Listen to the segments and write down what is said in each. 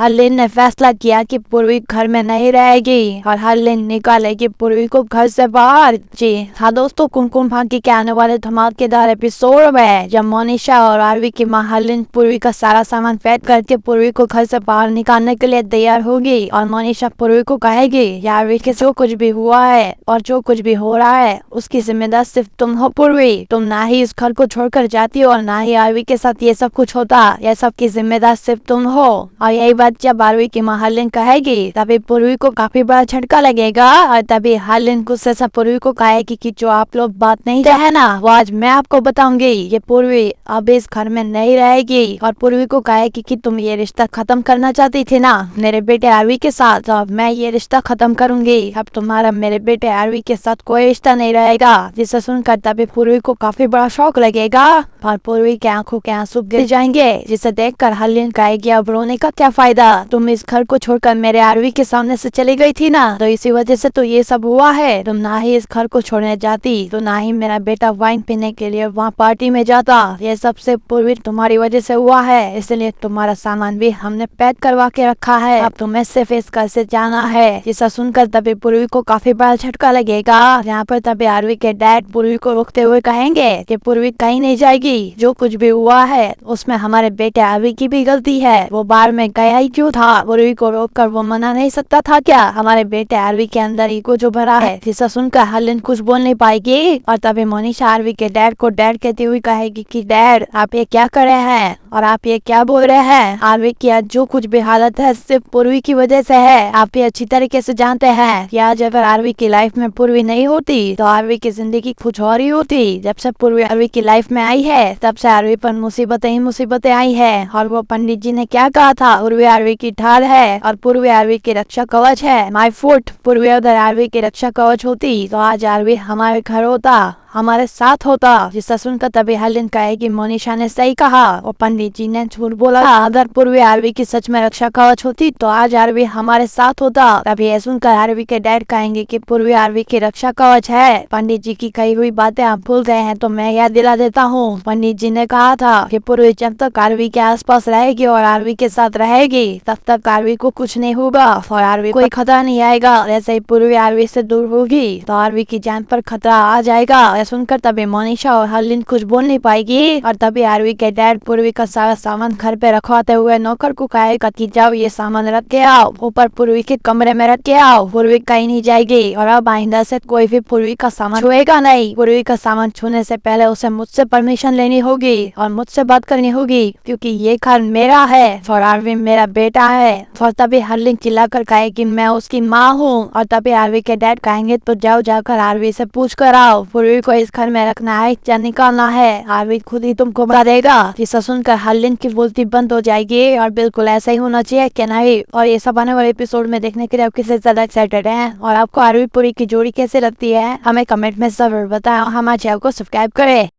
हरलीन ने फैसला किया कि पूर्वी घर में नहीं रहेगी और हरलीन निकालेगी पूर्वी को घर से बाहर। जी हाँ दोस्तों, कुमकुम भाग्य के आने वाले धमाकेदार एपिसोड में जब मोनिशा और आरवी की मां हरलीन पूर्वी का सारा सामान पैक करके पूर्वी को घर से बाहर निकालने के लिए तैयार होगी और मोनिशा पूर्वी को कहेगी आरवी के जो कुछ भी हुआ है और जो कुछ भी हो रहा है उसकी जिम्मेदार सिर्फ तुम हो पूर्वी। तुम ना ही इस घर को छोड़कर जाती हो और ना ही आरवी के साथ ये सब कुछ होता, ये सब की जिम्मेदार सिर्फ तुम हो। और यही बात जब आरवी की मां हरलीन कहेगी तभी पूर्वी को काफी बड़ा झटका लगेगा और तभी हरलीन गुस्से से पूर्वी को कहेगी कि जो आप लोग बात नहीं है ना वो आज मैं आपको बताऊंगी। ये पूर्वी अब इस घर में नहीं रहेगी और पूर्वी को कहेगी कि तुम ये रिश्ता खत्म करना चाहती थी ना मेरे बेटे आरवी के साथ, तो अब मैं ये रिश्ता खत्म करूंगी। अब तुम्हारा मेरे बेटे आरवी के साथ कोई रिश्ता नहीं रहेगा। जिसे सुनकर तभी पूर्वी को काफी बड़ा शौक लगेगा और पूर्वी के आंखों के आंसू गिर जाएंगे, जिसे देखकर हरलीन कहेगी अब रोने का क्या फायदा, तुम इस घर को छोड़कर मेरे आरवी के सामने से चली गई थी ना, तो इसी वजह से तो ये सब हुआ है। तुम ना ही इस घर को छोड़ने जाती तो ना ही मेरा बेटा वाइन पीने के लिए वहाँ पार्टी में जाता। ये सबसे पूर्वी तुम्हारी वजह से हुआ है, इसलिए तुम्हारा सामान भी हमने पैक करवा के रखा है। अब तुम्हें सिर्फ इस घर से जाना है। जिसे सुनकर तभी पूर्वी को काफी बड़ा झटका लगेगा। यहाँ पर तभी आरवी के डैड पूर्वी को रोकते हुए कहेंगे कि पूर्वी कहीं नहीं जाएगी, जो कुछ भी हुआ है उसमें हमारे बेटे आरवी की भी गलती है। वो बाहर में गया ही क्यों था, पूर्वी को रोककर वो मना नहीं सकता था क्या? हमारे बेटे आरवी के अंदर ईगो जो भरा है। जिसे सुनकर हरलीन कुछ बोल नहीं पाएगी और तभी मोनिशा आरवी के डैड को डैड कहती हुई कहेगी कि डैड आप ये क्या कर रहे हैं और आप ये क्या बोल रहे हैं? आरवी की आज जो कुछ भी हालत है सिर्फ पूर्वी की वजह से है। आप ये अच्छी तरीके से जानते हैं कि आज अगर आरवी की लाइफ में पूर्वी नहीं होती तो आरवी की जिंदगी कुछ और ही होती। जब से पूर्वी आरवी की लाइफ में आई है तब से आरवी पर मुसीबतें ही मुसीबतें आई है। और वो पंडित जी ने क्या कहा था, पूर्वी आरवी की ढाल है और पूर्वी आरवी की रक्षा कवच है। माय फुट, पूर्वी अगर आरवी की रक्षा कवच होती तो आज आरवी हमारे घर होता, हमारे साथ होता। जिससे सुनकर तभी हरलीन कहेगी मोनिशा ने सही कहा और पंडित जी ने झूठ बोला था। अगर पूर्वी आरवी की सच में रक्षा कवच होती तो आज आरवी हमारे साथ होता। तभी ये सुनकर आरवी के डैड कहेंगे कि पूर्वी आरवी की रक्षा कवच है। पंडित जी की कही हुई बातें आप भूल गए हैं तो मैं याद दिला देता हूँ। पंडित जी ने कहा था कि पूर्वी जब तक आरवी के आसपास रहेगी और आरवी के साथ रहेगी तब तक आरवी को कुछ नहीं होगा और आरवी कोई खतरा नहीं आएगा। जैसे ही पूर्वी आरवी से दूर होगी तो आरवी की जान पर खतरा आ जाएगा। सुनकर तभी मोनिशा और हरलीन कुछ बोल नहीं पाएगी और तभी आरवी के डैड पूर्वी का सारा सामान घर पे रखवाते हुए नौकर को कहेगा कि जाओ ये सामान रख के आओ, ऊपर पूर्वी के कमरे में रख के आओ। पूर्वी कहीं नहीं जाएगी और अब आइंदा से कोई भी पूर्वी का सामान छुएगा नहीं। पूर्वी का सामान छूने से पहले उसे मुझसे परमिशन लेनी होगी और मुझसे बात करनी होगी क्योंकि ये घर मेरा है और आरवी मेरा बेटा है। और तभी हरलीन चिल्लाकर कहेगी मैं उसकी माँ हूँ और तभी आरवी के डैड कहेंगे तो जाओ जाकर आरवी से पूछ कर आओ पूर्वी को इस घर में रखना है या निकालना है, आरवी खुद ही तुमको बता देगा। जिसे सुनकर हरलीन की बोलती बंद हो जाएगी और बिल्कुल ऐसा ही होना चाहिए क्या नहीं। और ये सब आने वाले एपिसोड में देखने के लिए आप किससे ज्यादा एक्साइटेड हैं और आपको आरवी पूरी की जोड़ी कैसे लगती है हमें कमेंट में जरूर बताएं और हमारे चैनल को सब्सक्राइब करें।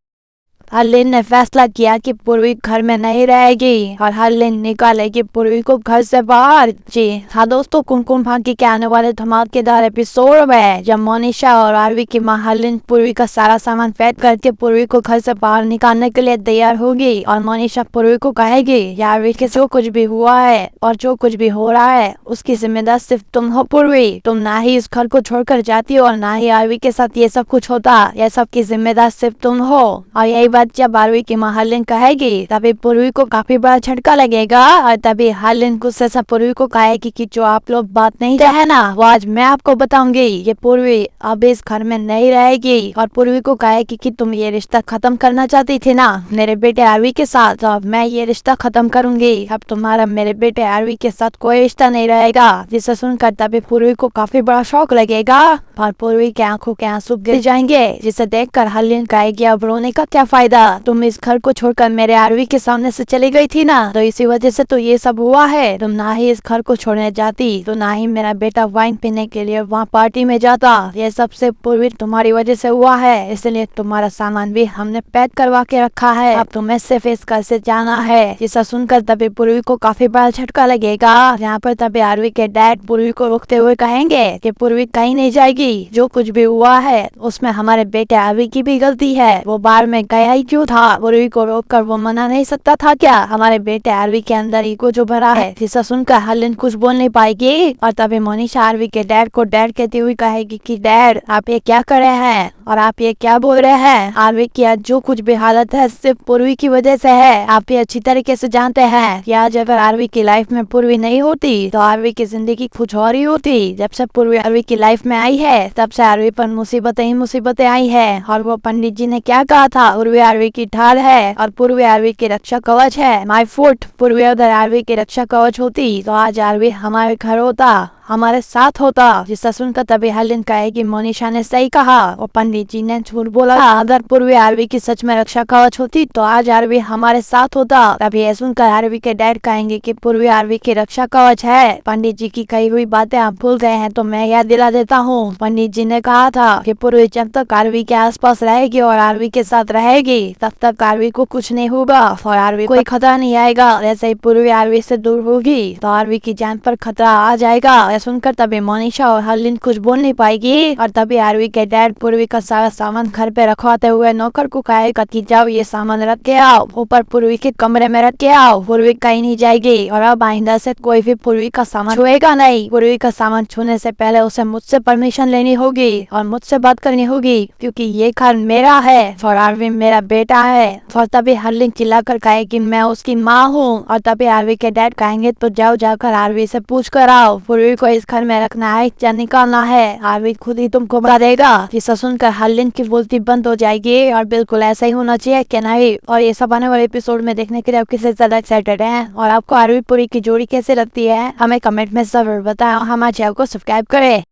हरलीन ने फैसला किया कि पूर्वी घर में नहीं रहेगी और हरलीन निकालेगी पूर्वी को घर से बाहर। जी हाँ दोस्तों, कुमकुम भाग्य के आने वाले धमाकेदार एपिसोड में जब मोनिशा और आरवी की मां हरलीन पूर्वी का सारा सामान पैक करके पूर्वी को घर से बाहर निकालने के लिए तैयार होगी और मोनिशा पूर्वी को कहेगी आरवी के जो कुछ भी हुआ है और जो कुछ भी हो रहा है उसकी जिम्मेदार सिर्फ तुम हो पूर्वी। तुम ना ही इस घर को छोड़कर जाती हो और ना ही आरवी के साथ ये सब कुछ होता, ये सब की जिम्मेदार सिर्फ तुम हो। और यही बात जब आरवी की मां हरलीन कहेगी तभी पूर्वी को काफी बड़ा झटका लगेगा और तभी हरलीन गुस्से से पूर्वी को कहेगी कि जो आप लोग बात नहीं है ना वो आज मैं आपको बताऊंगी। ये पूर्वी अब इस घर में नहीं रहेगी और पूर्वी को कहेगी कि तुम ये रिश्ता खत्म करना चाहती थी ना मेरे बेटे आरवी के साथ, तो अब मैं ये रिश्ता खत्म करूंगी। अब तुम्हारा मेरे बेटे आरवी के साथ कोई रिश्ता नहीं रहेगा। जिसे सुनकर तभी पूर्वी को काफी बड़ा शौक लगेगा और पूर्वी के आंखों के आंसू गिर जाएंगे, जिसे देखकर हरलीन कहेगी अब रोने का क्या फायदा, तुम इस घर को छोड़कर मेरे आरवी के सामने से चली गई थी ना, तो इसी वजह से तो ये सब हुआ है। तुम ना ही इस घर को छोड़ने जाती तो ना ही मेरा बेटा वाइन पीने के लिए वहाँ पार्टी में जाता। ये सबसे पूर्वी तुम्हारी वजह से हुआ है, इसलिए तुम्हारा सामान भी हमने पैक करवा के रखा है। अब तुम्हें सिर्फ इस घर से जाना है। जिसे सुनकर तभी पूर्वी को काफी बड़ा झटका लगेगा। यहाँ पर तभी आरवी के डैड पूर्वी को रोकते हुए कहेंगे कि पूर्वी कहीं नहीं जाएगी, जो कुछ भी हुआ है उसमें हमारे बेटे आरवी की भी गलती है। वो बाहर में गया ही क्यों था? पूर्वी को रोक कर वो मना नहीं सकता था क्या? हमारे बेटे आरवी के अंदर ईगो जो भरा है। जिसे सुनकर हरलिन कुछ बोल नहीं पाएगी और तभी मोनिशा आरवी के डैड को डैड कहती हुई कहेगी कि डैड आप ये क्या कर रहे हैं और आप ये क्या बोल रहे हैं? आरवी की आज जो कुछ भी हालत है सिर्फ पूर्वी की वजह से है। आप ये अच्छी तरीके से जानते हैं कि आज अगर आरवी की लाइफ में पूर्वी नहीं होती तो आरवी की जिंदगी कुछ और ही होती। जब से पूर्वी आरवी की लाइफ में आई है तब से आरवी पर मुसीबतें ही मुसीबतें आई है। और वो पंडित जी ने क्या कहा था? पूर्वी आरवी की ढाल है और पूर्वी आरवी की रक्षा कवच है। My foot. पूर्वी अगर आरवी की रक्षा कवच होती तो आज आरवी हमारे घर होता, हमारे साथ होता। जिससे सुनकर तभी हरलिन कहेगी मोनिशा ने सही कहा और पंडित जी ने झूठ बोला। अगर पूर्वी आरवी की सच में रक्षा कवच होती तो आज आरवी हमारे साथ होता। तभी ये सुनकर आरवी के डैड कहेंगे कि पूर्वी आरवी की रक्षा कवच है। पंडित जी की कही हुई बातें आप भूल गए हैं तो मैं याद दिला देता हूँ। पंडित जी ने कहा था कि पूर्वी जब तक आरवी के आसपास रहेगी और आरवी के साथ रहेगी तब तक आरवी को कुछ नहीं होगा और आरवी कोई खतरा नहीं आएगा। जैसे ही पूर्वी आरवी से दूर होगी तो आरवी की जान पर खतरा आ जाएगा। सुनकर तभी मोनिशा और हरलिन कुछ बोल नहीं पाएगी और तभी आरवी के डैड पूर्वी का सारा सामान घर पे रखवाते हुए नौकर को कहेगा कि जाओ ये सामान रख के आओ, ऊपर पूर्वी के कमरे में रख के आओ। पूर्वी कहीं नहीं जाएगी और अब आइंदा से कोई भी पूर्वी का सामान छुएगा नहीं। पूर्वी का सामान छूने से पहले उसे मुझसे परमिशन लेनी होगी और मुझसे बात करनी होगी क्योंकि ये घर मेरा है और आरवी मेरा बेटा है। और तभी हरलिन चिल्लाकर कहेगी मैं उसकी माँ हूँ। और तभी आरवी के डैड कहेंगे तो जाओ जाकर आरवी से पूछ कर आओ पूर्वी को इस घर में रखना है या निकालना है। आरवी खुद ही तुमको बता देगा। जिसे सुनकर हरलिन की बोलती बंद हो जाएगी और बिल्कुल ऐसा ही होना चाहिए क्या नहीं। और ये सब आने वाले एपिसोड में देखने के लिए आप किसी ज्यादा एक्साइटेड हैं और आपको आरवी पूरी की जोड़ी कैसे लगती है हमें कमेंट में जरूर बताएं और हमारे चैनल को सब्सक्राइब करें।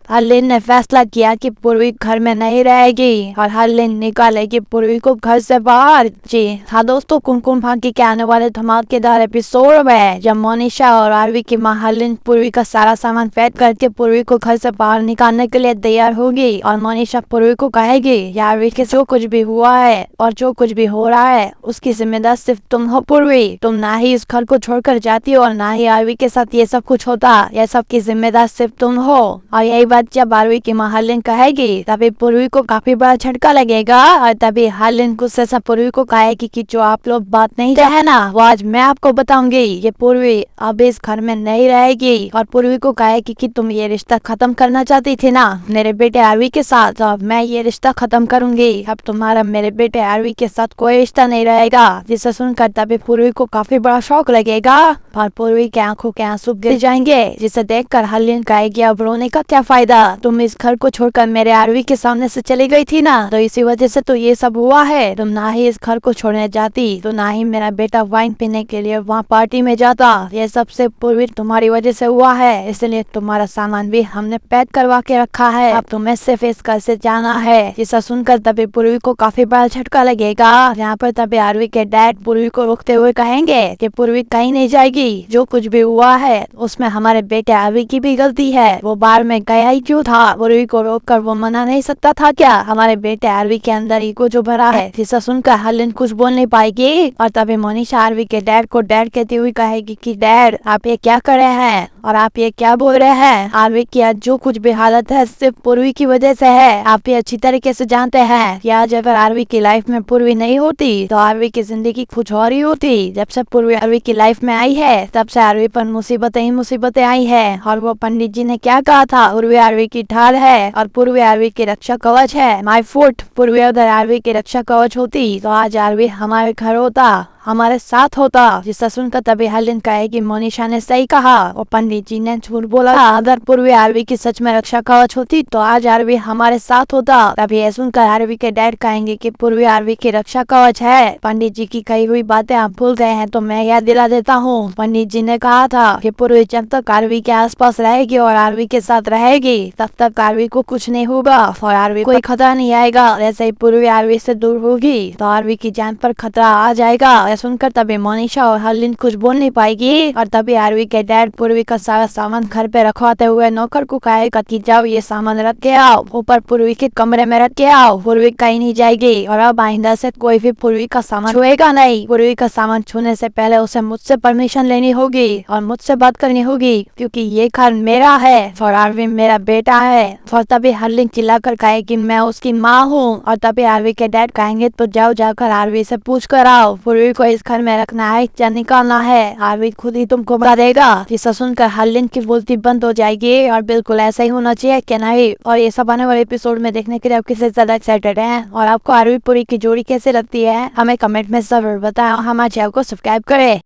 हरलिन ने फैसला किया कि पूर्वी घर में नहीं रहेगी और हरलिन निकालेगी पूर्वी को घर से बाहर। जी हाँ दोस्तों, कुमकुम भाग्य के आने वाले धमाकेदार एपिसोड में जब मोनिशा और आरवी की माँ हरलिन पूर्वी का सारा सामान पैक करके पूर्वी को घर से बाहर निकालने के लिए तैयार होगी और मोनिशा पूर्वी को कहेगी आरवी के जो कुछ भी हुआ है और जो कुछ भी हो रहा है उसकी जिम्मेदार सिर्फ तुम हो पूर्वी। तुम ना ही इस घर को छोड़कर जाती हो और ना ही आरवी के साथ ये सब कुछ होता। यह सब की जिम्मेदार सिर्फ तुम हो। और यही बात जब आरवी की माँ हरलिन कहेगी तभी पूर्वी को काफी बड़ा झटका लगेगा और तभी हरलिन गुस्से से पूर्वी को कहेगी कि जो आप लोग बात नहीं है ना वो आज मैं आपको बताऊंगी। ये पूर्वी अब इस घर में नहीं रहेगी और पूर्वी को कहेगी कि तुम ये रिश्ता खत्म करना चाहती थी ना मेरे बेटे आरवी के साथ, तो अब मैं ये रिश्ता खत्म करूंगी। अब तुम्हारा मेरे बेटे आरवी के साथ कोई रिश्ता नहीं रहेगा। जिसे सुनकर तभी पूर्वी को काफी बड़ा शौक लगेगा और पूर्वी के आंखों के आंसू गिर जाएंगे। जिसे देखकर हरलिन कहेगी अब रोने का क्या फायदा, तुम इस घर को छोड़कर मेरे आरवी के सामने से चली गई थी ना तो इसी वजह से तो ये सब हुआ है। तुम ना ही इस घर को छोड़ने जाती तो ना ही मेरा बेटा वाइन पीने के लिए वहाँ पार्टी में जाता। ये सब से पूर्वी तुम्हारी वजह से हुआ है, इसलिए तुम्हारा सामान भी हमने पैक करवा के रखा है। अब तुम्हें सिर्फ इस घर से जाना है। जिसे सुनकर तभी पूर्वी को काफी बड़ा झटका लगेगा। यहाँ पर तभी आरवी के डैड पूर्वी को रोकते हुए कहेंगे कि पूर्वी कहीं नहीं जाएगी, जो कुछ भी हुआ है उसमें हमारे बेटे आरवी की भी गलती है। वो बाहर में गया ही क्यों था? पूर्वी को रोककर वो मना नहीं सकता था क्या? हमारे बेटे आरवी के अंदर ईगो जो भरा है। जिसे सुनकर हरलिन कुछ बोल नहीं पाएगी और तभी मोनिशा आरवी के डैड को डैड कहती हुई कहेगी कि डैड आप ये क्या कर रहे हैं और आप ये क्या बोल रहे हैं? आरवी की आज जो कुछ भी हालत है सिर्फ पूर्वी की वजह से है। आप ये अच्छी तरीके से जानते हैं कि आज अगर आरवी की लाइफ में पूर्वी नहीं होती तो आरवी की जिंदगी कुछ और ही होती। जब से पूर्वी आरवी की लाइफ में आई है तब से आरवी पर मुसीबतें ही मुसीबतें आई है। और वो पंडित जी ने क्या कहा था? पूर्वी आरवी की ढाल है और पूर्वी आरवी की रक्षा कवच है। My foot. पूर्वी अगर आरवी की रक्षा कवच होती तो आज आरवी हमारे घर होता, हमारे साथ होता। जिससे सुनकर तभी हरलिन कहेगी मोनिशा ने सही कहा और पंडित जी ने झूठ बोला। अगर पूर्वी आरवी की सच में रक्षा कवच होती तो आज आरवी हमारे साथ होता। तभी ये सुनकर आरवी के डैड कहेंगे कि पूर्वी आरवी की रक्षा कवच है। पंडित जी की कही हुई बातें आप भूल गए हैं तो मैं याद दिला देता हूँ। पंडित जी ने कहा था कि पूर्वी जब तक आरवी के आसपास रहेगी और आरवी के साथ रहेगी तब तक आरवी को कुछ नहीं होगा और आरवी कोई खतरा नहीं आएगा। जैसे ही पूर्वी आरवी से दूर होगी तो आरवी की जान पर खतरा आ जाएगा। सुनकर तभी मोनिशा और हरलिन कुछ बोल नहीं पाएगी और तभी आरवी के डैड पूर्वी का सारा सामान घर पे रखवाते हुए नौकर को कहेगा कि जाओ ये सामान रख के आओ, ऊपर पूर्वी के कमरे में रख के आओ। पूर्वी कहीं नहीं जाएगी और अब आइंदा से कोई भी पूर्वी का सामान छुएगा नहीं। पूर्वी का सामान छूने से पहले उसे मुझसे परमिशन लेनी होगी और मुझसे बात करनी होगी, क्योंकि ये घर मेरा है और आरवी मेरा बेटा है। और तभी हरलिन चिल्लाकर कहेगी मैं उसकी माँ हूँ और तभी आरवी के डैड कहेंगे तो जाओ जाकर आरवी से पूछ कर आओ पूर्वी को इस घर में रखना है या निकालना है, आरवी खुद ही तुमको बता देगा। जिसे सुनकर हरलिन की बोलती बंद हो जाएगी और बिल्कुल ऐसा ही होना चाहिए क्या नहीं। और ये सब आने वाले एपिसोड में देखने के लिए आप किससे ज्यादा एक्साइटेड हैं और आपको आरवी पूरी की जोड़ी कैसे लगती है हमें कमेंट में जरूर बताएं। हमारे चैनल को सब्सक्राइब करें।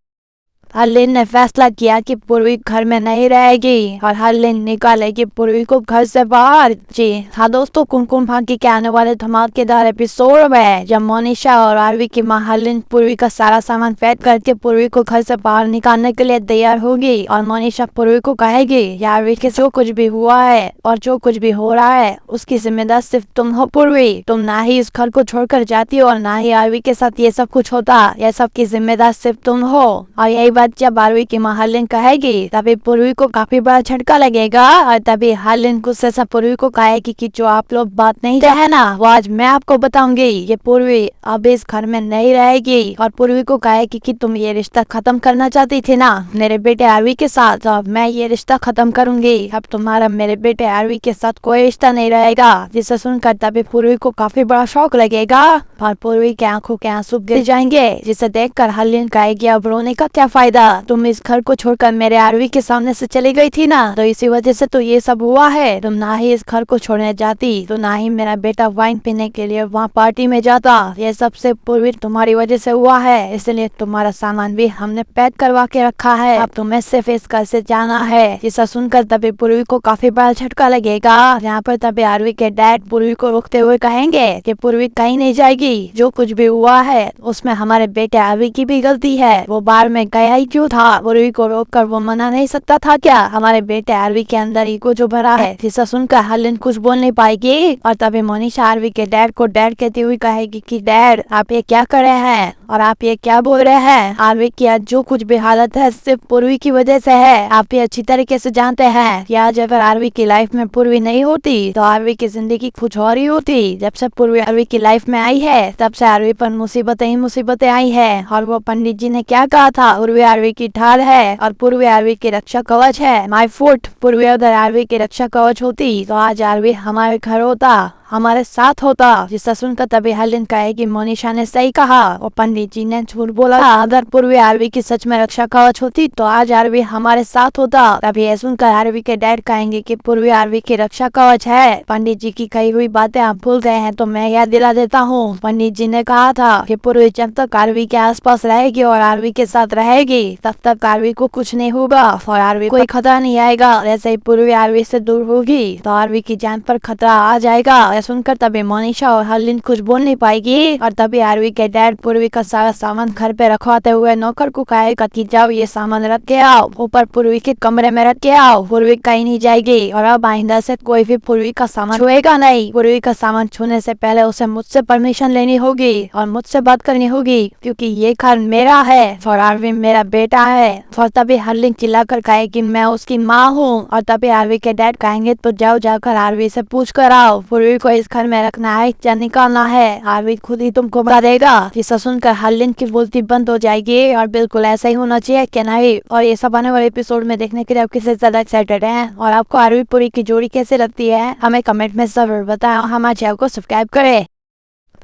हरलिन ने फैसला किया कि पूर्वी घर में नहीं रहेगी और हरलिन निकालेगी पूर्वी को घर से बाहर। जी हाँ दोस्तों, कुमकुम भाग्य के आने वाले धमाकेदार एपिसोड में जब मोनिशा और आरवी की मां हरलिन पूर्वी का सारा सामान पैक करके पूर्वी को घर से बाहर निकालने के लिए तैयार होगी और मोनिशा पूर्वी को कहेगी आरवी के जो कुछ भी हुआ है और जो कुछ भी हो रहा है उसकी जिम्मेदार सिर्फ तुम हो पूर्वी। तुम ना ही इस घर को छोड़कर जाती हो और ना ही आरवी के साथ ये सब कुछ होता, यह सब की जिम्मेदार सिर्फ तुम हो। और यही जब आरवी की मां हरलिन कहेगी तभी पूर्वी को काफी बड़ा झटका लगेगा और तभी हरलिन गुस्से से पूर्वी को कहेगी कि जो आप लोग बात नहीं है ना वो आज मैं आपको बताऊंगी। ये पूर्वी अब इस घर में नहीं रहेगी और पूर्वी को कहेगी कि तुम ये रिश्ता खत्म करना चाहती थी ना मेरे बेटे आरवी के साथ, तो अब मैं ये रिश्ता खत्म करूंगी। अब तुम्हारा मेरे बेटे आरवी के साथ कोई रिश्ता नहीं रहेगा। जिसे सुनकर तभी पूर्वी को काफी बड़ा शौक लगेगा और पूर्वी की आंखों के आंसू गिर जाएंगे, जिसे देखकर हरलिन कहेगी अब रोने का क्या फायदा, तुम इस घर को छोड़कर मेरे आरवी के सामने से चली गई थी ना, तो इसी वजह से तो ये सब हुआ है। तुम ना ही इस घर को छोड़ने जाती तो ना ही मेरा बेटा वाइन पीने के लिए वहाँ पार्टी में जाता। ये सब से पूर्वी तुम्हारी वजह से हुआ है, इसलिए तुम्हारा सामान भी हमने पैक करवा के रखा है। अब तुम्हें सिर्फ इस घर से जाना है। जिसे सुनकर तभी पूर्वी को काफी बड़ा झटका लगेगा। यहाँ पर तभी आरवी के डैड पूर्वी को रोकते हुए कहेंगे कि पूर्वी कहीं नहीं जाएगी, जो कुछ भी हुआ है उसमें हमारे बेटे आरवी की भी गलती है। वो बाहर में गया ही क्यों था, पूर्वी को रोककर वो मना नहीं सकता था क्या? हमारे बेटे आरवी के अंदर ईगो जो भरा है। जिसे सुनकर हरलिन कुछ बोल नहीं पाएगी और तभी मोनिशा आरवी के डैड को डैड कहती हुई कहेगी कि डैड आप ये क्या कर रहे हैं और आप ये क्या बोल रहे हैं। आरवी की आज जो कुछ भी हालत है सिर्फ पूर्वी की वजह से है। आप ये अच्छी तरीके से जानते हैं कि आज अगर आरवी की लाइफ में पूर्वी नहीं होती तो आरवी की जिंदगी कुछ और ही होती। जब से पूर्वी आरवी की लाइफ में आई है तब से आरवी पर मुसीबतें ही मुसीबतें आई है। और वो पंडित जी ने क्या कहा था, पूर्वी आरवी की ढाल है और पूर्वी आरवी की रक्षा कवच है। माय फुट, पूर्वी अगर आरवी की रक्षा कवच होती तो आज आरवी हमारे घर होता, हमारे साथ होता। जिसे सुनकर तभी हरलिन कहेगी मोनिशा ने सही कहा और पंडित जी ने झूठ बोला। अगर पूर्वी आरवी की सच में रक्षा कवच होती तो आज आरवी हमारे साथ होता। तभी ये सुनकर आरवी के डैड कहेंगे कि पूर्वी आरवी की रक्षा कवच है। पंडित जी की कही हुई बातें आप भूल गए हैं तो मैं याद दिला देता हूँ। पंडित जी ने कहा था कि पूर्वी जब तक आरवी के आसपास रहेगी और आरवी के साथ रहेगी तब तक आरवी को कुछ नहीं होगा और आरवी कोई खतरा नहीं आएगा। जैसे ही पूर्वी आरवी से दूर होगी तो आरवी की जान पर खतरा आ जाएगा। सुनकर तभी मोनिशा और हरलिन कुछ बोल नहीं पाएगी और तभी आरवी के डैड पूर्वी का सारा सामान घर पे रखवाते हुए नौकर को कहेगा कि जाओ ये सामान रख के आओ, ऊपर पूर्वी के कमरे में रख के आओ। पूर्वी कहीं नहीं जाएगी और अब आइंदा से कोई भी पूर्वी का सामान छुएगा नहीं। पूर्वी का सामान छूने से पहले उसे मुझसे परमिशन लेनी होगी और मुझसे बात करनी होगी, क्योंकि ये घर मेरा है और आरवी मेरा बेटा है। और तभी हरलिन चिल्लाकर कहेगी मैं उसकी माँ हूँ और तभी आरवी के डैड कहेंगे तो जाओ जाकर आरवी से पूछ कर आओ पूर्वी को इस घर में रखना है या निकालना है, आरवी खुद ही तुमको बता देगा। जिसे सुनकर हरलिन की बोलती बंद हो जाएगी और बिल्कुल ऐसा ही होना चाहिए क्या नहीं। और ये सब आने वाले एपिसोड में देखने के लिए आप किससे ज्यादा एक्साइटेड हैं और आपको आरवी पूरी की जोड़ी कैसे लगती है हमें कमेंट में जरूर बताएं। हमारे चैनल को सब्सक्राइब करें।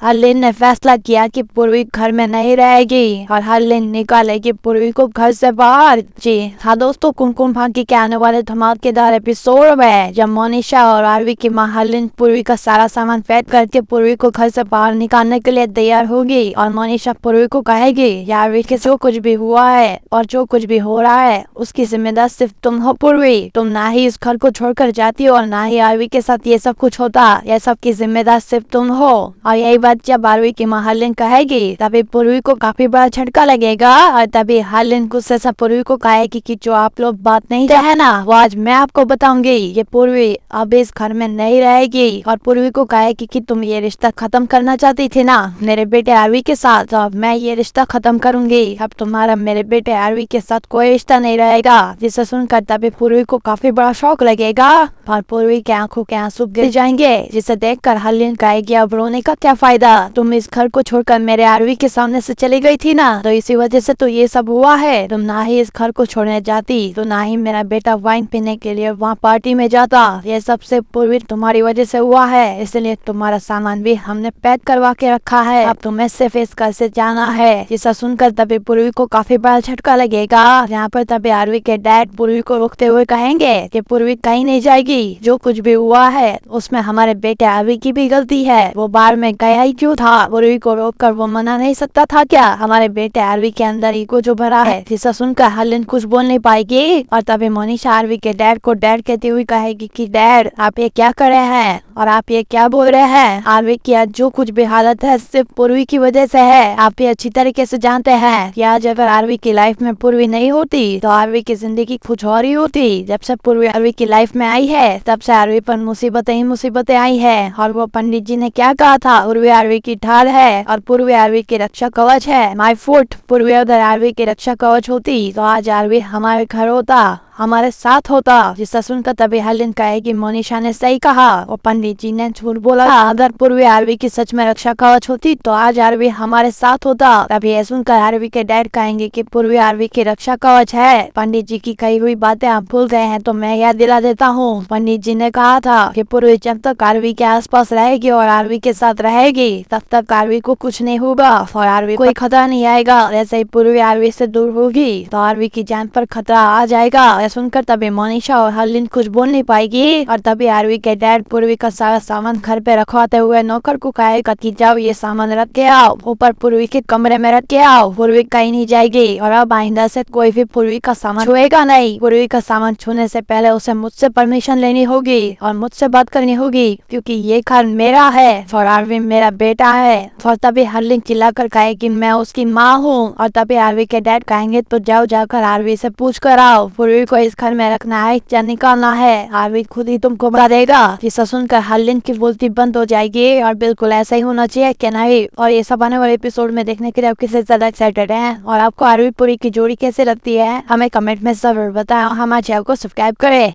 हरलिन ने फैसला किया कि पूर्वी घर में नहीं रहेगी और हरलिन निकालेगी पूर्वी को घर से बाहर। जी हाँ दोस्तों, कुमकुम भाग्य के आने वाले धमाकेदार एपिसोड में जब मोनिशा और आरवी की मां हरलिन पूर्वी का सारा सामान पैक करके पूर्वी को घर से बाहर निकालने के लिए तैयार होगी और मोनिशा पूर्वी को कहेगी आरवी के जो कुछ भी हुआ है और जो कुछ भी हो रहा है उसकी जिम्मेदार सिर्फ तुम हो पूर्वी। तुम ना ही इस घर को छोड़कर जाती हो और ना ही आरवी के साथ ये सब कुछ होता, यह सब की जिम्मेदार सिर्फ तुम हो। और यही बात जब आरवी की माँ हरलिन कहेगी तभी पूर्वी को काफी बड़ा झटका लगेगा और तभी हरलिन गुस्से से पूर्वी को कहेगी कि जो आप लोग बात नहीं है ना वो आज मैं आपको बताऊंगी। ये पूर्वी अब इस घर में नहीं रहेगी और पूर्वी को कहेगी कि तुम ये रिश्ता खत्म करना चाहती थी ना मेरे बेटे आरवी के साथ, तो अब मैं ये रिश्ता खत्म करूंगी। अब तुम्हारा मेरे बेटे आरवी के साथ कोई रिश्ता नहीं रहेगा। जिसे सुनकर तभी पूर्वी को काफी बड़ा शौक लगेगा और पूर्वी की आंखों के आंसू गिर जाएंगे। जिसे देखकर हरलिन कहेगी अब रोने का क्या फायदा, तुम इस घर को छोड़कर मेरे आरवी के सामने से चली गई थी ना, तो इसी वजह से तो ये सब हुआ है। तुम ना ही इस घर को छोड़ने जाती तो ना ही मेरा बेटा वाइन पीने के लिए वहाँ पार्टी में जाता। ये सबसे पूर्वी तुम्हारी वजह से हुआ है, इसलिए तुम्हारा सामान भी हमने पैक करवा के रखा है। अब तुम्हें सिर्फ इस घर से जाना है। जिसे सुनकर तभी पूर्वी को काफी बड़ा झटका लगेगा। यहाँ पर तभी आरवी के डैड पूर्वी को रोकते हुए कहेंगे कि पूर्वी कहीं नहीं जाएगी, जो कुछ भी हुआ है उसमें हमारे बेटे आरवी की भी गलती है। वो बाहर में गया ही क्यों था, पूर्वी को रोककर वो मना नहीं सकता था क्या। हमारे बेटे आरवी के अंदर ईगो जो भरा है। जिसे सुनकर हरलिन कुछ बोल नहीं पाएगी और तभी मोनिशा आरवी के डैड को डैड कहती हुई कहेगी कि डैड आप ये क्या कर रहे हैं और आप ये क्या बोल रहे हैं। आरवी की आज जो कुछ भी हालत है सिर्फ पूर्वी की वजह से है। आप ये अच्छी तरीके से जानते हैं कि आज अगर आरवी की लाइफ में पूर्वी नहीं होती तो आरवी की जिंदगी कुछ और ही होती। जब से पूर्वी आरवी की लाइफ में आई है तब से आरवी पर मुसीबतें ही मुसीबतें आई है। और वो पंडित जी ने क्या कहा था, पूर्वी आरवी की ढाल है और पूर्वी आरवी की रक्षा कवच है। माय फुट, पूर्वी अगर आरवी की रक्षा कवच होती तो आज आरवी हमारे घर होता, हमारे साथ होता। जिससे सुनकर तभी हरलिन कहेगी मोनिशा ने सही कहा, और पंडित जी ने झूठ बोला था। अगर पूर्वी आरवी की सच में रक्षा कवच होती तो आज आरवी हमारे साथ होता। तभी ये सुनकर आरवी के डैड कहेंगे कि पूर्वी आरवी की रक्षा कवच है। पंडित जी की कही हुई बातें आप भूल गए हैं तो मैं याद दिला देता हूँ। पंडित जी ने कहा था कि पूर्वी जब तक आरवी के आसपास रहेगी और आरवी के साथ रहेगी तब तक आरवी को कुछ नहीं होगा और आरवी कोई खतरा नहीं आएगा। जैसे ही पूर्वी आरवी से दूर होगी तो आरवी की जान पर खतरा आ जाएगा। सुनकर तभी मोनिशा और हरलिन कुछ बोल नहीं पाएगी और तभी आरवी के डैड पूर्वी का सारा सामान घर पे रखवाते हुए नौकर को कहेगा कि जाओ ये सामान रख के आओ, ऊपर पूर्वी के कमरे में रख के आओ। पूर्वी कहीं नहीं जाएगी और अब आइंदा से कोई भी पूर्वी का सामान छुएगा नहीं। पूर्वी का सामान छूने से पहले उसे मुझसे परमिशन लेनी होगी और मुझसे बात करनी होगी, क्योंकि ये घर मेरा है और आरवी मेरा बेटा है। और तभी हरलिन चिल्लाकर कहेगी मैं उसकी माँ हूँ। और तभी आरवी के डैड कहेंगे तो जाओ जाकर आरवी से पूछ कर आओ पूर्वी को इस घर में रखना है या निकालना है, आरवी खुद ही तुमको बता देगा। जिसे सुनकर हरलिन की बोलती बंद हो जाएगी और बिल्कुल ऐसा ही होना चाहिए क्या नहीं। और ये सब आने वाले एपिसोड में देखने के लिए आप किससे ज्यादा एक्साइटेड हैं और आपको आरवी पूरी की जोड़ी कैसे लगती है हमें कमेंट में जरूर बताएं। हमारे चैनल को सब्सक्राइब करें।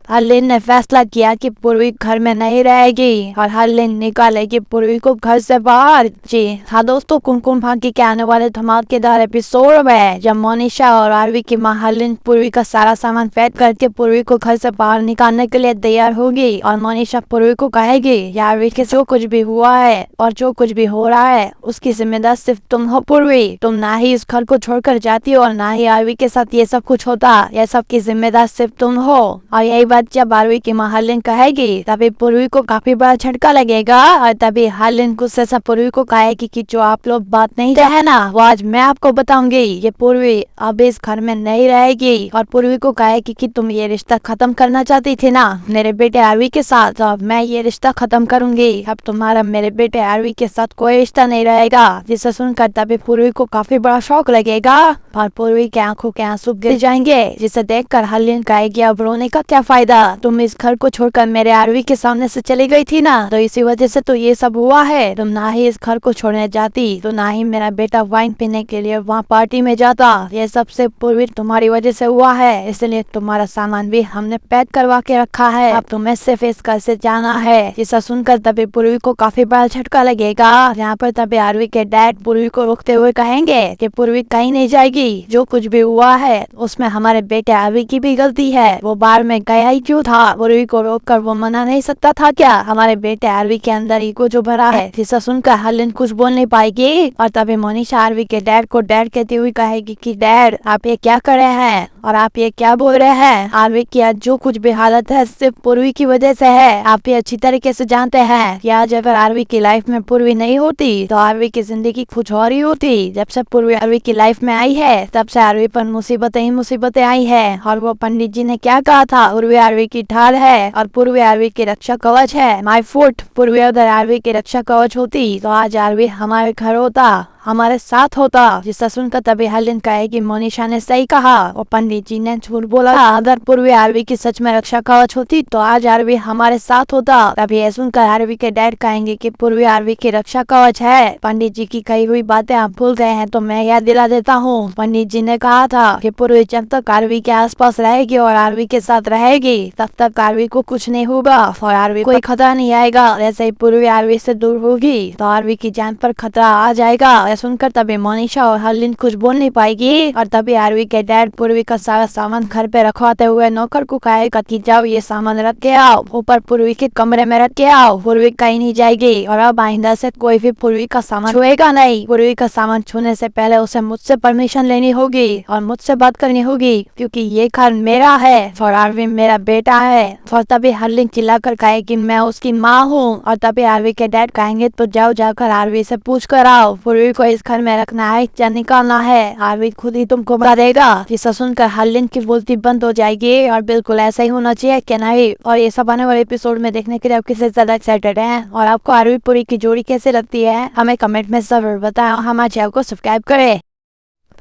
हरलिन ने फैसला किया कि पूर्वी घर में नहीं रहेगी और हरलिन निकालेगी पूर्वी को घर से बाहर। जी हाँ दोस्तों, कुमकुम भाग्य के आने वाले धमाकेदार एपिसोड में जब मोनिशा और आरवी की माँ हरलिन पूर्वी का सारा सामान पैक करके पूर्वी को घर से बाहर निकालने के लिए तैयार होगी और मोनिशा पूर्वी को कहेगी आरवी के जो कुछ भी हुआ है और जो कुछ भी हो रहा है उसकी जिम्मेदार सिर्फ तुम हो पूर्वी। तुम ना ही इस घर को छोड़कर जाती हो और ना ही आरवी के साथ ये सब कुछ होता। ये सब की जिम्मेदार सिर्फ तुम हो। और यही जब आरवी की माँ हरलिन कहेगी तभी पूर्वी को काफी बड़ा झटका लगेगा और तभी हरलिन गुस्से से पूर्वी को कहेगी कि जो आप लोग बात नहीं है ना वो आज मैं आपको बताऊंगी। ये पूर्वी अब इस घर में नहीं रहेगी और पूर्वी को कहेगी कि तुम ये रिश्ता खत्म करना चाहती थी ना मेरे बेटे आरवी के साथ, तो अब मैं ये रिश्ता खत्म करूंगी। अब तुम्हारा मेरे बेटे आरवी के साथ कोई रिश्ता नहीं रहेगा। जिसे सुनकर तभी पूर्वी को काफी बड़ा शौक लगेगा और पूर्वी के आंखों के आंसू गिर जाएंगे। जिसे देखकर हरलिन कहेगी अब रोने का क्या फायदा, तुम इस घर को छोड़कर मेरे आरवी के सामने से चली गई थी ना, तो इसी वजह से तो ये सब हुआ है। तुम ना ही इस घर को छोड़ने जाती तो ना ही मेरा बेटा वाइन पीने के लिए वहाँ पार्टी में जाता। ये सबसे पूर्वी तुम्हारी वजह से हुआ है, इसलिए तुम्हारा सामान भी हमने पैक करवा के रखा है। अब तुम्हें सिर्फ इस घर से जाना है। जिसे सुनकर तभी पूर्वी को काफी बड़ा झटका लगेगा। यहाँ पर तभी आरवी के डैड पूर्वी को रोकते हुए कहेंगे कि पूर्वी कहीं नहीं जाएगी, जो कुछ भी हुआ है उसमें हमारे बेटे आरवी की भी गलती है। वो बाहर में गया ही क्यों था, पूर्वी को रोककर वो मना नहीं सकता था क्या। हमारे बेटे आरवी के अंदर ईगो जो भरा है। जिसे सुनकर हरलिन कुछ बोल नहीं पाएगी और तभी मोनिशा आरवी के डैड को डैड कहती हुई कहेगी कि डैड आप ये क्या कर रहे हैं और आप ये क्या बोल रहे हैं। आरवी की आज जो कुछ भी हालत है सिर्फ पूर्वी की वजह से है। आप ये अच्छी तरीके से जानते हैं कि आज अगर आरवी की लाइफ में पूर्वी नहीं होती तो आरवी की जिंदगी कुछ और ही होती। जब से पूर्वी आरवी की लाइफ में आई है तब से आरवी पर मुसीबतें ही मुसीबतें आई है। और वो पंडित जी ने क्या कहा था, पूर्वी आरवी की ढाल है और पूर्वी आरवी की रक्षा कवच है। माय फुट पूर्वी उधर आरवी की रक्षा कवच होती तो आज आरवी हमारे घर होता, हमारे साथ होता। जिसका सुनकर तभी हलिन कहे कि मोनिशा ने सही कहा और पंडित जी ने झूठ बोला था। अगर पूर्वी आरवी की सच में रक्षा कवच होती तो आज आरवी हमारे साथ होता। तभी ये सुनकर आरवी के डैड कहेंगे कि पूर्वी आरवी की रक्षा कवच है। पंडित जी की कही हुई बातें आप भूल गए हैं तो मैं याद दिला देता हूँ। पंडित जी ने कहा था कि पूर्वी जब तक आरवी के आसपास रहेगी और आरवी के साथ रहेगी तब तक आरवी को कुछ नहीं होगा और आरवी कोई खतरा नहीं आएगा। जैसे ही पूर्वी आरवी से दूर होगी तो आरवी की जान पर खतरा आ जाएगा। सुनकर तभी मोनिशा और हलिन कुछ बोल नहीं पाएगी और तभी आरवी के डैड पूर्वी का सारा सामान घर पे रखवाते हुए नौकर को कहेगा कि जाओ ये सामान रख के आओ, ऊपर पूर्वी के कमरे में रख के आओ। पूर्वी कहीं नहीं जाएगी और अब आइंदा से कोई भी पूर्वी का सामान छुएगा नहीं। पूर्वी का सामान छूने से पहले उसे मुझसे परमिशन लेनी होगी और मुझसे बात करनी होगी क्योंकि ये घर मेरा है और आरवी मेरा बेटा है। और तभी हलिन चिल्लाकर कहेगी मैं उसकी माँ हूँ और तभी आरवी के डैड कहेंगे तो जाओ जाकर आरवी से पूछ कर आओ पूर्वी को इस घर में रखना है या निकालना है। आरवी खुद ही तुमको बता देगा। जिसे सुनकर हलिन की बोलती बंद हो जाएगी और बिल्कुल ऐसा ही होना चाहिए क्या नहीं। और ये सब आने वाले एपिसोड में देखने के लिए आप किससे ज्यादा एक्साइटेड हैं और आपको आरवी पूरी की जोड़ी कैसे लगती है हमें कमेंट में जरूर बताएं। हमारे चैनल को सब्सक्राइब करें।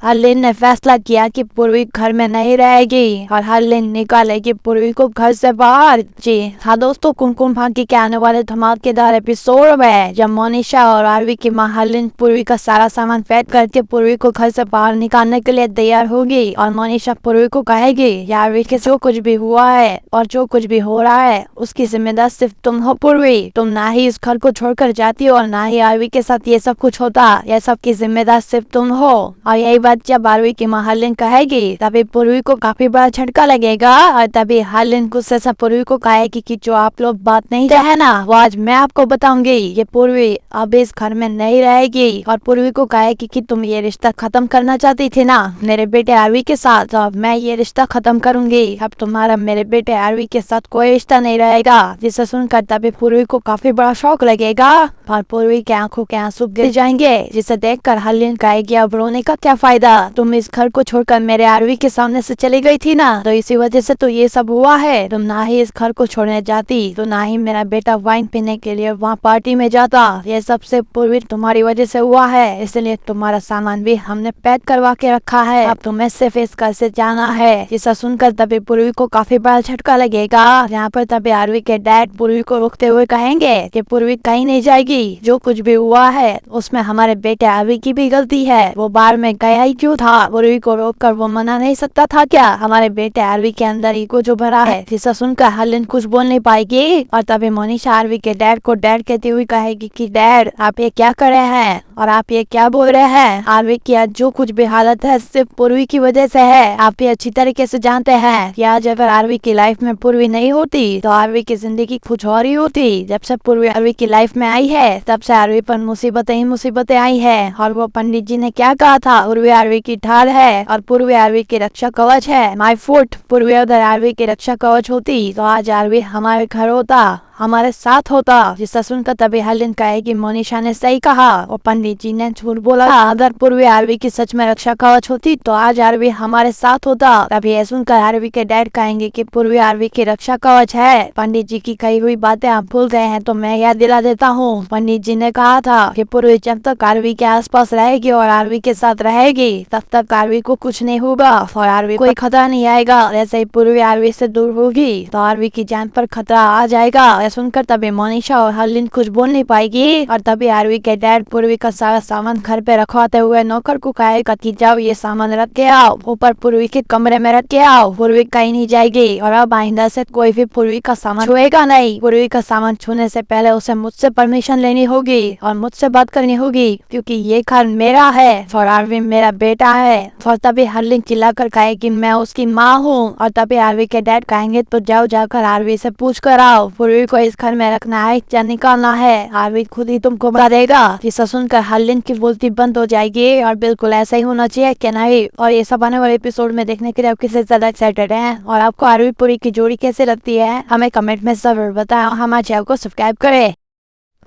हलिन ने फैसला किया कि पूर्वी घर में नहीं रहेगी और हलिन निकालेगी पूर्वी को घर से बाहर। जी हाँ दोस्तों, कुमकुम भाग्य के आने वाले धमाकेदार एपिसोड में जब मोनिशा और आरवी की माँ हलिन पूर्वी का सारा सामान पैक करके पूर्वी को घर से बाहर निकालने के लिए तैयार होगी और मोनिशा पूर्वी को कहेगी आरवी के जो कुछ भी हुआ है और जो कुछ भी हो रहा है उसकी जिम्मेदार सिर्फ तुम हो पूर्वी। तुम ना ही इस घर को छोड़कर जाती हो और ना ही आरवी के साथ ये सब कुछ होता। ये सब की जिम्मेदार सिर्फ तुम हो। और यही बात जब आरवी की माँ हलिन कहेगी तभी पूर्वी को काफी बड़ा झटका लगेगा और तभी हलिन गुस्से से पूर्वी को कहेगी कि जो आप लोग बात नहीं है ना वो आज मैं आपको बताऊंगी। ये पूर्वी अब इस घर में नहीं रहेगी और पूर्वी को कहेगी कि तुम ये रिश्ता खत्म करना चाहती थी ना मेरे बेटे आरवी के साथ, अब मैं ये रिश्ता खत्म करूंगी। अब तुम्हारा मेरे बेटे आरवी के साथ कोई रिश्ता नहीं रहेगा। जिसे सुनकर तभी पूर्वी को काफी बड़ा शौक लगेगा और पूर्वी की आंखों के आंसू गिर जाएंगे। जिसे देखकर हलिन कहेगी अब रोने का क्या फायदा, तुम इस घर को छोड़कर मेरे आरवी के सामने से चली गई थी ना तो इसी वजह से तो ये सब हुआ है। तुम ना ही इस घर को छोड़ने जाती तो ना ही मेरा बेटा वाइन पीने के लिए वहाँ पार्टी में जाता। ये सब से पूर्वी तुम्हारी वजह से हुआ है, इसलिए तुम्हारा सामान भी हमने पैक करवा के रखा है। अब तुम्हें सिर्फ इस घर से जाना है। जिसे सुनकर तभी पूर्वी को काफी बड़ा झटका लगेगा। यहाँ पर तभी आरवी के डैड पूर्वी को रोकते हुए कहेंगे कि पूर्वी कहीं नहीं जाएगी, जो कुछ भी हुआ है उसमें हमारे बेटे आरवी की भी गलती है। वो बाहर में गया ही क्यों था, पूर्वी को रोककर वो मना नहीं सकता था क्या। हमारे बेटे आरवी के अंदर ईगो जो भरा है। जिसे सुनकर हलिन कुछ बोल नहीं पाएगी और तभी मोनिशा आरवी के डैड को डैड कहती हुई कहेगी कि डैड आप ये क्या कर रहे हैं और आप ये क्या बोल रहे हैं। आरवी की आज जो कुछ भी हालत है सिर्फ पूर्वी की वजह से है। आप ये अच्छी तरीके से जानते हैं कि आज अगर आरवी की लाइफ में पूर्वी नहीं होती तो आरवी की जिंदगी कुछ और ही होती। जब से पूर्वी आरवी की लाइफ में आई है तब से आरवी पर मुसीबतें ही मुसीबतें आई है। और वो पंडित जी ने क्या कहा था, पूर्वी आरवी की ढाल है और पूर्वी आरवी की रक्षा कवच है। माय फुट पूर्वी उधर आरवी की रक्षा कवच होती तो आज आरवी हमारे घर होता, हमारे साथ होता। जिसका सुनकर तभी हलिन कहेगी मोनिशा ने सही कहा और पंडित जी ने झूठ बोला था। अगर पूर्वी आरवी की सच में रक्षा कवच होती तो आज आरवी हमारे साथ होता। तभी ये सुनकर आरवी के डैड कहेंगे कि पूर्वी आरवी की रक्षा कवच है। पंडित जी की कही हुई बातें आप भूल गए हैं तो मैं याद दिला देता हूँ। पंडित जी ने कहा था कि पूर्वी जब तक आरवी के आसपास रहेगी और आरवी के साथ रहेगी तब तक आरवी को कुछ नहीं होगा और आरवी कोई खतरा नहीं आएगा। जैसे ही पूर्वी आरवी से दूर होगी तो आरवी की जान पर खतरा आ जाएगा। सुनकर तभी मोनिशा और हलिन कुछ बोल नहीं पाएगी और तभी आरवी के डैड पूर्वी का सारा सामान घर पे रखवाते हुए नौकर को कहेगा कि जाओ ये सामान रख के आओ, ऊपर पूर्वी के कमरे में रख के आओ। पूर्वी कहीं नहीं जाएगी और अब आइंदा से कोई भी पूर्वी का सामान छुएगा नहीं। पूर्वी का सामान छूने से पहले उसे मुझसे परमिशन लेनी होगी और मुझसे बात करनी होगी क्योंकि ये घर मेरा है और आरवी मेरा बेटा है। और तभी हलिन चिल्लाकर कहेगी मैं उसकी माँ हूँ और तभी आरवी के डैड कहेंगे तो जाओ जाकर आरवी से पूछ कर आओ पूर्वी को इस घर में रखना है या निकालना है। आरवी खुद ही तुमको बता देगा। जिसे सुनकर हलिन की बोलती बंद हो जाएगी और बिल्कुल ऐसा ही होना चाहिए क्या नहीं। और ये सब आने वाले एपिसोड में देखने के लिए आप किससे ज्यादा एक्साइटेड हैं और आपको आरवी पूरी की जोड़ी कैसे लगती है हमें कमेंट में जरूर बताएं। हमारे चैनल को सब्सक्राइब करें।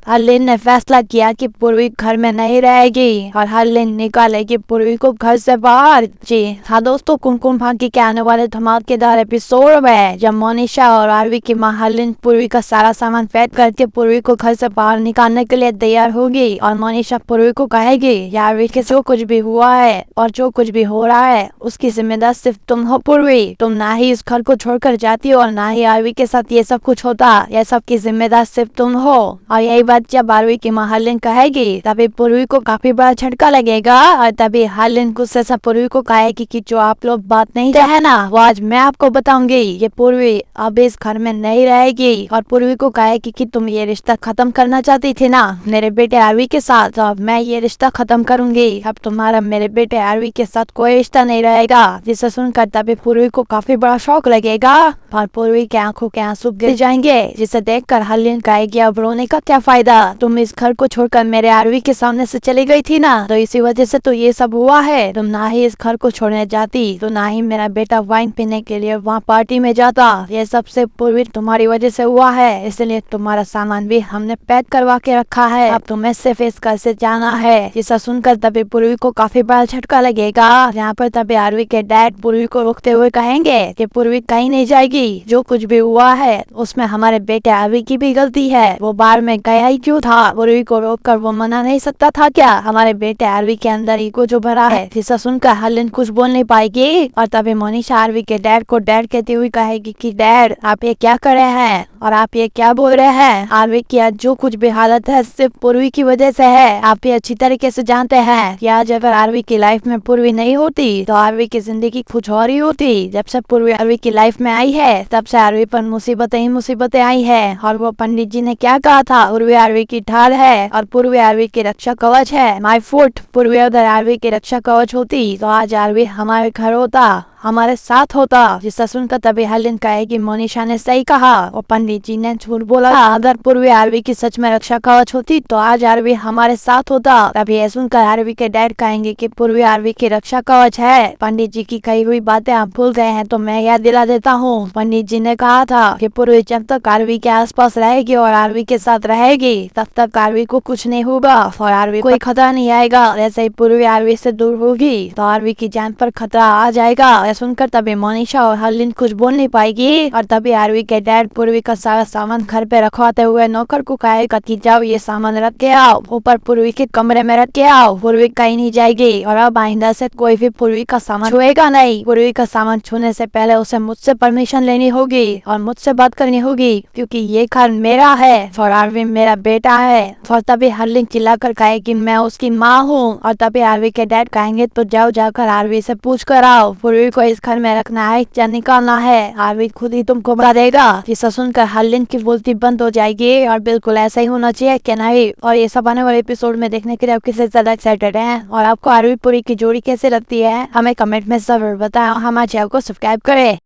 हरलीन ने फैसला किया कि पूर्वी घर में नहीं रहेगी और हरलीन निकालेगी पूर्वी को घर से बाहर। जी हाँ दोस्तों, कुमकुम भाग्य के आने वाले धमाकेदार एपिसोड में जब मोनिशा और आरवी की मां हरलीन पूर्वी का सारा सामान पैक करके पूर्वी को घर से बाहर निकालने के लिए तैयार होगी और मोनिशा पूर्वी को कहेगी आरवी के जो कुछ भी हुआ है और जो कुछ भी हो रहा है उसकी जिम्मेदार सिर्फ तुम हो पूर्वी। तुम ना ही इस घर को छोड़कर जाती हो और ना ही आरवी के साथ ये सब कुछ होता, ये सब की जिम्मेदार सिर्फ तुम हो। और यही बात जब आरवी की मां हरलीन कहेगी तभी पूर्वी को काफी बड़ा झटका लगेगा और तभी हरलीन गुस्से से पूर्वी को कहेगी कि जो आप लोग बात नहीं है ना वो आज मैं आपको बताऊंगी। ये पूर्वी अब इस घर में नहीं रहेगी और पूर्वी को कहेगी कि तुम ये रिश्ता खत्म करना चाहती थी ना मेरे बेटे आरवी के साथ, तो अब मैं ये रिश्ता खत्म करूंगी। अब तुम्हारा मेरे बेटे आरवी के साथ कोई रिश्ता नहीं रहेगा। जिसे सुनकर तभी पूर्वी को काफी बड़ा शौक लगेगा और पूर्वी की आंखों के आंसू गिर जाएंगे, जिसे देखकर हरलीन कहेगी अब रोने का क्या फायदा, तुम इस घर को छोड़कर मेरे आरवी के सामने से चली गई थी ना, तो इसी वजह से तो ये सब हुआ है। तुम ना ही इस घर को छोड़ने जाती तो ना ही मेरा बेटा वाइन पीने के लिए वहाँ पार्टी में जाता। ये सबसे पूर्वी तुम्हारी वजह से हुआ है, इसलिए तुम्हारा सामान भी हमने पैक करवा के रखा है। अब तुम्हें सिर्फ इस घर से जाना है। जिसे सुनकर तभी पूर्वी को काफी बड़ा झटका लगेगा। यहाँ पर तभी आरवी के डैड पूर्वी को रोकते हुए कहेंगे कि पूर्वी कहीं नहीं जाएगी, जो कुछ भी हुआ है उसमें हमारे बेटे आरवी की भी गलती है। वो बाहर में गया ही क्यों था, पूर्वी को रोककर वो मना नहीं सकता था क्या? हमारे बेटे आरवी के अंदर ईगो जो भरा है। जिसे सुनकर हरलीन कुछ बोल नहीं पाएगी और तभी मोनिशा आरवी के डैड को डैड कहती हुई कहेगी कि डैड आप ये क्या कर रहे हैं और आप ये क्या बोल रहे हैं? आरवी की आज जो कुछ भी हालत है सिर्फ पूर्वी की वजह से है। आप ये अच्छी तरीके से जानते हैं कि आज अगर आरवी की लाइफ में पूर्वी नहीं होती तो आरवी की जिंदगी कुछ और ही होती। जब से पूर्वी आरवी की लाइफ में आई है तब से आरवी पर मुसीबतें ही मुसीबतें आई है। और वो पंडित जी ने क्या कहा था, पूर्वी आरवी की ढाल है और पूर्वी आरवी की रक्षा कवच है। माय फुट, पूर्वी अगर आरवी की रक्षा कवच होती तो आज आरवी हमारे घर होता, हमारे साथ होता। जिससे सुनकर तभी हरलीन कहेगी मोनिशा ने सही कहा और पंडित जी ने झूठ बोला। अगर पूर्वी आरवी की सच में रक्षा कवच होती तो आज आरवी हमारे साथ होता। तभी ये सुनकर आरवी के डैड कहेंगे कि पूर्वी आरवी की रक्षा कवच है। पंडित जी की कही हुई बातें आप भूल गए हैं तो मैं याद दिला देता हूँ। पंडित जी ने कहा था कि पूर्वी जब तक आरवी के आसपास रहेगी और आरवी के साथ रहेगी तब तक आरवी को कुछ नहीं होगा और आरवी कोई खतरा नहीं आएगा। ऐसे ही पूर्वी आरवी से दूर होगी तो आरवी की जान पर खतरा आ जाएगा। सुनकर तभी मोनिशा और हरलीन कुछ बोल नहीं पाएगी और तभी आरवी के डैड पूर्वी का सारा सामान घर पे रखवाते हुए नौकर को कहेगा कि जाओ ये सामान रख के आओ, ऊपर पूर्वी के कमरे में रख के आओ। पूर्वी कहीं नहीं जाएगी और अब आइंदा से कोई भी पूर्वी का सामान छुएगा नहीं। पूर्वी का सामान छूने से पहले उसे मुझसे परमिशन लेनी होगी और मुझसे बात करनी होगी क्योंकि ये घर मेरा है और आरवी मेरा बेटा है। और तभी हरलीन चिल्लाकर कहेगी मैं उसकी माँ हूँ और तभी आरवी के डैड कहेंगे तो जाओ जाकर आरवी से पूछ कर आओ पूर्वी को इस घर में रखना है या निकालना है, आरवी खुद ही तुमको बता देगा। जिसे सुनकर हरलीन की बोलती बंद हो जाएगी और बिल्कुल ऐसा ही होना चाहिए क्या नहीं। और ये सब आने वाले एपिसोड में देखने के लिए आप किससे ज्यादा एक्साइटेड हैं और आपको आरवी पूरी की जोड़ी कैसे लगती है हमें कमेंट में जरूर बताएं। हमारे चैनल को सब्सक्राइब करें।